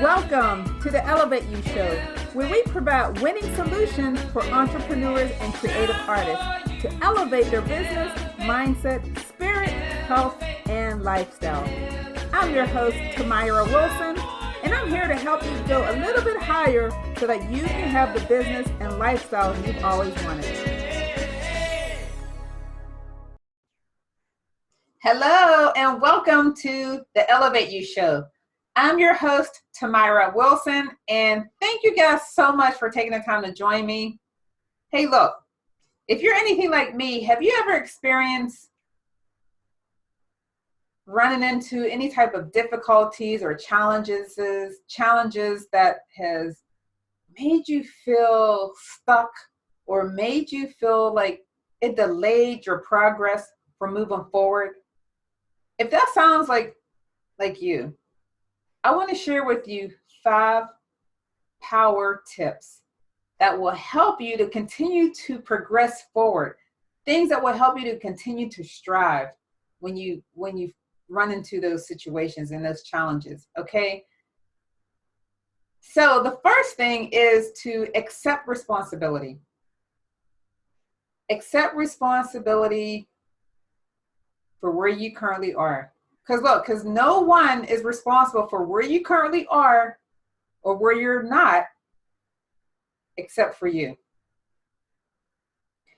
Welcome to the Elevate You Show, where we provide winning solutions for entrepreneurs and creative artists to elevate their business, mindset, spirit, health, and lifestyle. I'm your host, Tamira Wilson, and I'm here to help you go a little bit higher so that you can have the business and lifestyle you've always wanted. Hello, and welcome to the Elevate You Show. I'm your host, Tamira Wilson, and thank you guys so much for taking the time to join me. Hey, look, if you're anything like me, have you ever experienced running into any type of difficulties or challenges that has made you feel stuck or made you feel like it delayed your progress from moving forward? If that sounds like you, I want to share with you 5 power tips that will help you to continue to progress forward. Things that will help you to continue to strive when you run into those situations and those challenges, okay? So the first thing is to accept responsibility. Accept responsibility for where you currently are. Because no one is responsible for where you currently are or where you're not, except for you.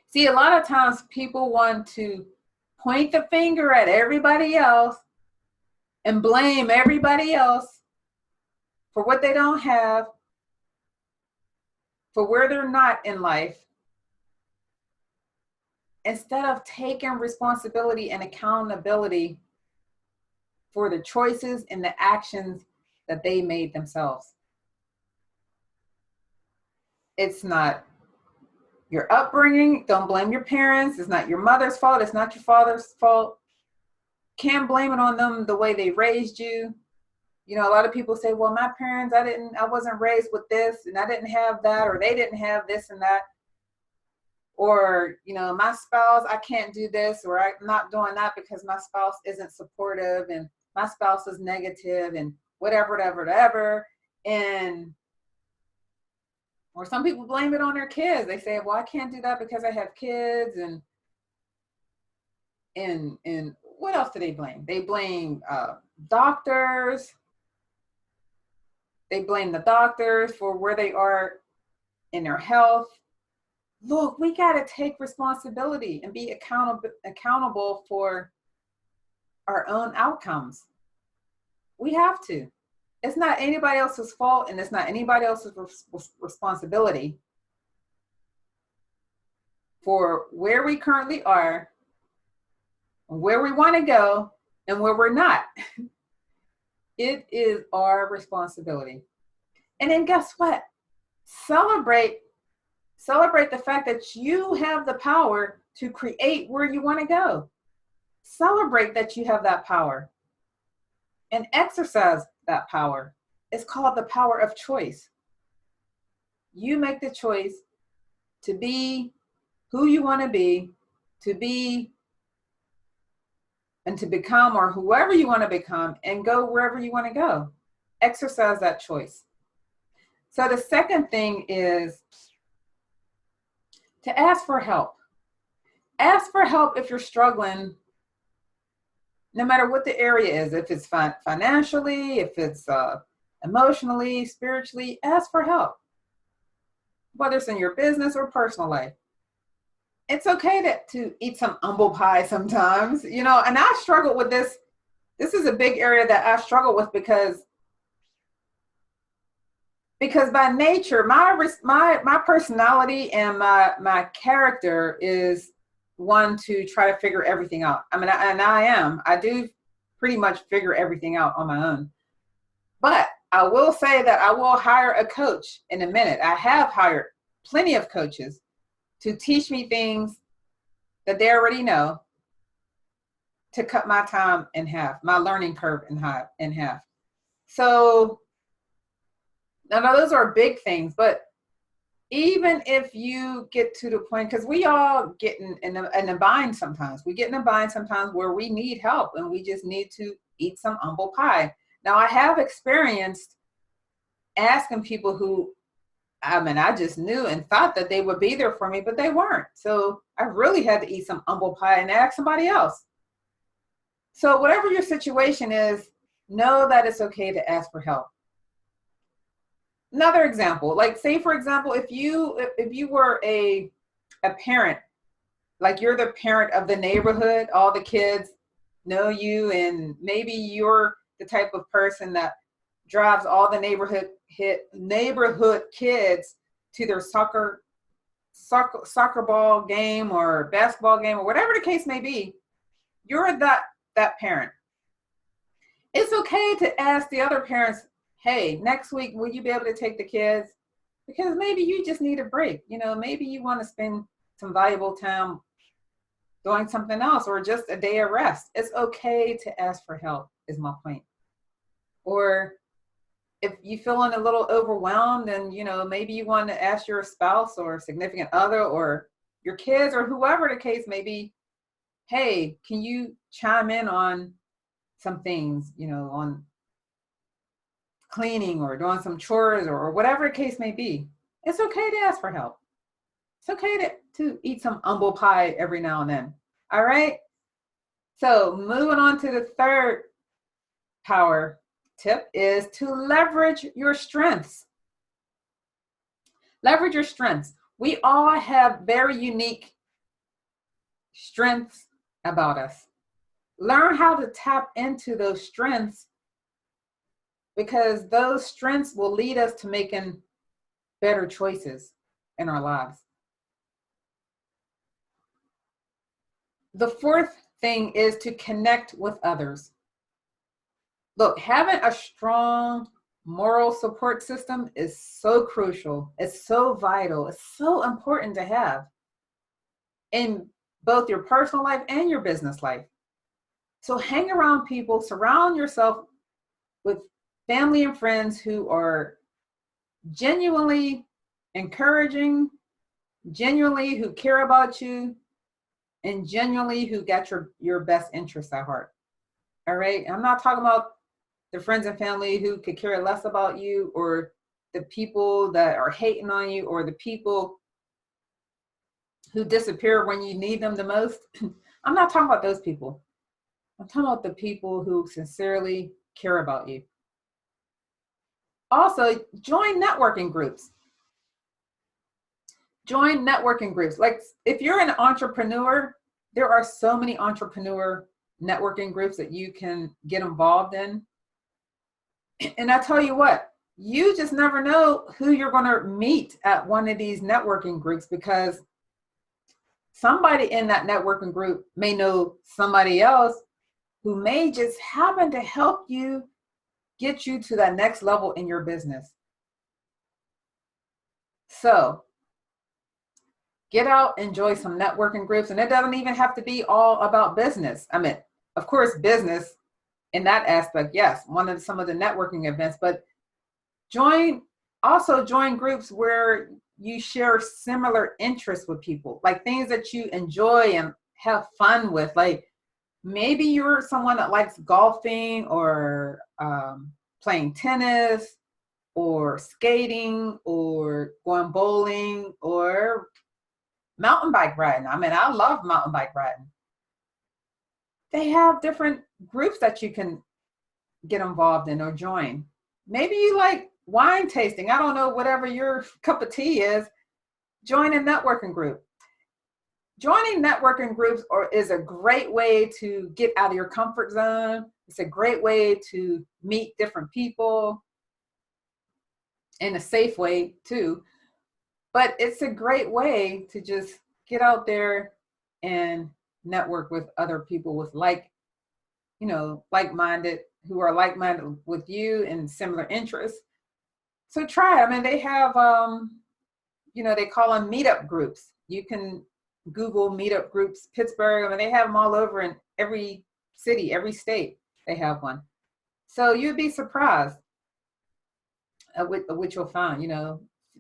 See, a lot of times people want to point the finger at everybody else and blame everybody else for what they don't have, for where they're not in life, instead of taking responsibility and accountability for the choices and the actions that they made themselves. It's not your upbringing. Don't blame your parents. It's not your mother's fault. It's not your father's fault. Can't blame it on them the way they raised you. You know, a lot of people say, well, my parents, I wasn't raised with this and I didn't have that, or they didn't have this and that. Or, you know, my spouse, I can't do this, or I'm not doing that because my spouse isn't supportive and my spouse is negative and whatever. And, or some people blame it on their kids. They say, well, I can't do that because I have kids. And what else do they blame? They blame doctors. They blame the doctors for where they are in their health. Look, we got to take responsibility and be accountable for our own outcomes. We have to. It's not anybody else's fault, and it's not anybody else's responsibility for where we currently are, where we want to go, and where we're not. It is our responsibility. And then guess what? Celebrate the fact that you have the power to create where you want to go. Celebrate that you have that power and exercise that power. It's called the power of choice. You make the choice to be who you want to be and to become, or whoever you want to become, and go wherever you want to go. Exercise that choice. So the second thing is to ask for help. Ask for help if you're struggling, no matter what the area is. If it's financially, if it's emotionally, spiritually, ask for help. Whether it's in your business or personal life. It's okay to eat some humble pie sometimes, you know, and I struggle with this. This is a big area that I struggle with because by nature, my personality and my character is one to try to figure everything out. I mean, I do pretty much figure everything out on my own. But I will say that I will hire a coach in a minute. I have hired plenty of coaches to teach me things that they already know, to cut my time in half, my learning curve in half. So now those are big things, but even if you get to the point, because we all get in a bind sometimes. We get in a bind sometimes where we need help and we just need to eat some humble pie. Now, I have experienced asking people who, I mean, I just knew and thought that they would be there for me, but they weren't. So I really had to eat some humble pie and ask somebody else. So whatever your situation is, know that it's okay to ask for help. Another example, like say for example, if you were a parent, like you're the parent of the neighborhood, all the kids know you, and maybe you're the type of person that drives all the neighborhood kids to their soccer ball game or basketball game or whatever the case may be. You're that parent. It's okay to ask the other parents, hey, next week will you be able to take the kids, because maybe you just need a break. Maybe you want to spend some valuable time doing something else, or just a day of rest. It's okay to ask for help, is my point. Or if you're feeling a little overwhelmed and, maybe you want to ask your spouse or significant other or your kids or whoever the case may be, hey, can you chime in on some things, on cleaning or doing some chores or whatever the case may be. It's okay to ask for help. It's okay to eat some humble pie every now and then. All right. So moving on to the third power tip is to leverage your strengths. Leverage your strengths. We all have very unique strengths about us. Learn how to tap into those strengths, because those strengths will lead us to making better choices in our lives. The fourth thing is to connect with others. Look, having a strong moral support system is so crucial. It's so vital. It's so important to have in both your personal life and your business life. So hang around people, surround yourself with family and friends who are genuinely encouraging, genuinely who care about you, and genuinely who got your best interests at heart. All right. I'm not talking about the friends and family who could care less about you, or the people that are hating on you, or the people who disappear when you need them the most. I'm not talking about those people. I'm talking about the people who sincerely care about you. Also, join networking groups. Join networking groups. Like if you're an entrepreneur, there are so many entrepreneur networking groups that you can get involved in. And I tell you what, you just never know who you're going to meet at one of these networking groups, because somebody in that networking group may know somebody else who may just happen to help you get you to that next level in your business. So get out, enjoy some networking groups. And it doesn't even have to be all about business. I mean, of course, business in that aspect, yes, some of the networking events, but join groups where you share similar interests with people, like things that you enjoy and have fun with. Like maybe you're someone that likes golfing or playing tennis or skating or going bowling or mountain bike riding. I mean, I love mountain bike riding. They have different groups that you can get involved in or join. Maybe you like wine tasting. I don't know, whatever your cup of tea is, join a networking group. Joining networking groups is a great way to get out of your comfort zone. It's a great way to meet different people in a safe way too. But it's a great way to just get out there and network with other people with like-minded, who are like-minded with you and similar interests. So try it. I mean, they have, they call them meetup groups. You can Google meetup groups, Pittsburgh. I mean, they have them all over in every city, every state, they have one. So you'd be surprised at what you'll find.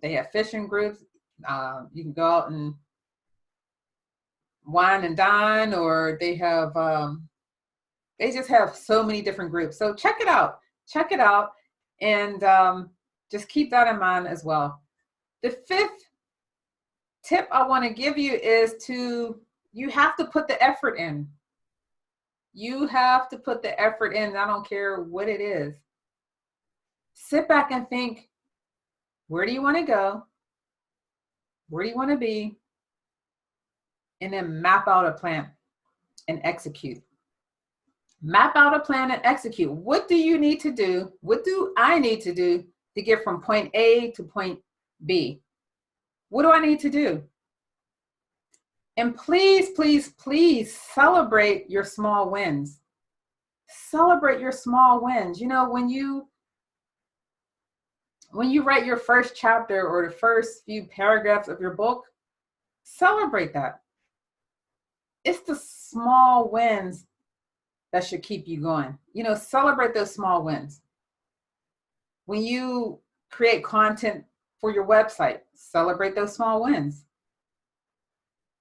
They have fishing groups. You can go out and wine and dine, or they have, they just have so many different groups. So check it out, and Just keep that in mind as well. The fifth tip I want to give you is you have to put the effort in. You have to put the effort in. I don't care what it is. Sit back and think, where do you want to go? Where do you want to be? And then map out a plan and execute. Map out a plan and execute. What do you need to do? What do I need to do to get from point A to point B? What do I need to do? And please, please, please celebrate your small wins. Celebrate your small wins. You know, when you write your first chapter or the first few paragraphs of your book, celebrate that. It's the small wins that should keep you going. You know, celebrate those small wins. When you create content for your website, celebrate those small wins.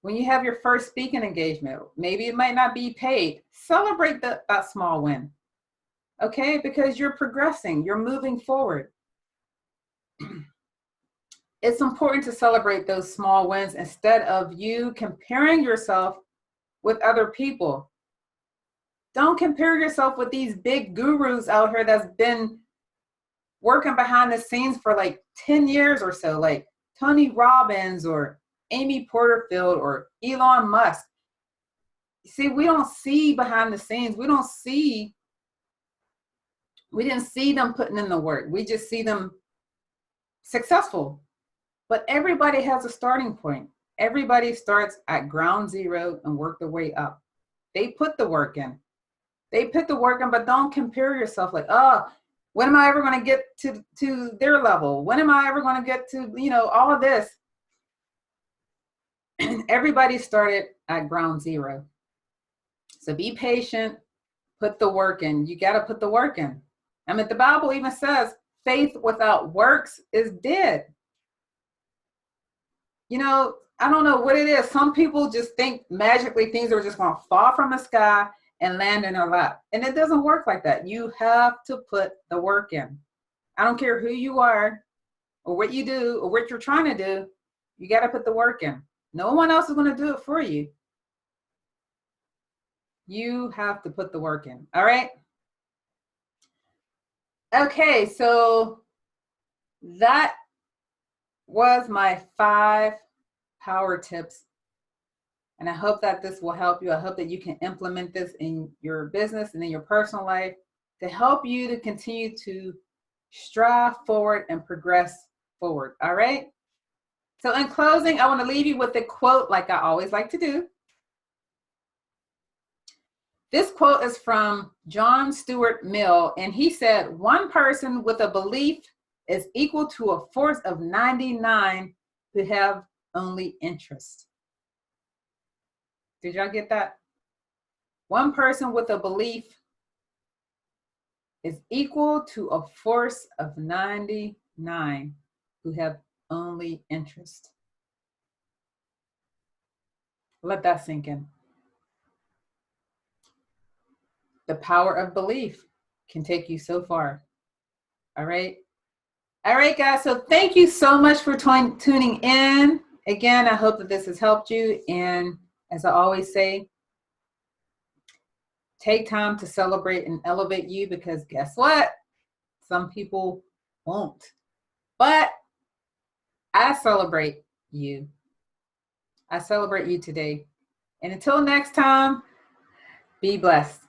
When you have your first speaking engagement, maybe it might not be paid, celebrate that small win. Okay, because you're progressing, you're moving forward. It's important to celebrate those small wins instead of you comparing yourself with other people. Don't compare yourself with these big gurus out here that's been working behind the scenes for like 10 years or so, like Tony Robbins or Amy Porterfield or Elon Musk. See, we don't see behind the scenes. We didn't see them putting in the work. We just see them successful. But everybody has a starting point. Everybody starts at ground zero and work their way up. They put the work in. But don't compare yourself like, oh, when am I ever going to get to their level? When am I ever going to get to, all of this? Everybody started at ground zero. So be patient, put the work in. You got to put the work in. I mean, the Bible even says faith without works is dead. I don't know what it is. Some people just think magically things are just going to fall from the sky and land in their lap. And it doesn't work like that. You have to put the work in. I don't care who you are or what you do or what you're trying to do. You got to put the work in. No one else is going to do it for you. You have to put the work in. All right. Okay. So that was my 5 power tips. And I hope that this will help you. I hope that you can implement this in your business and in your personal life to help you to continue to strive forward and progress forward. All right. So in closing, I want to leave you with a quote like I always like to do. This quote is from John Stuart Mill, and he said, "One person with a belief is equal to a force of 99 who have only interest." Did y'all get that? One person with a belief is equal to a force of 99 who have only interest. Let that sink in. The power of belief can take you so far. All right. All right, guys. So thank you so much for tuning in. Again, I hope that this has helped you. And as I always say, take time to celebrate and elevate you, because guess what? Some people won't. But I celebrate you. I celebrate you today. And until next time, be blessed.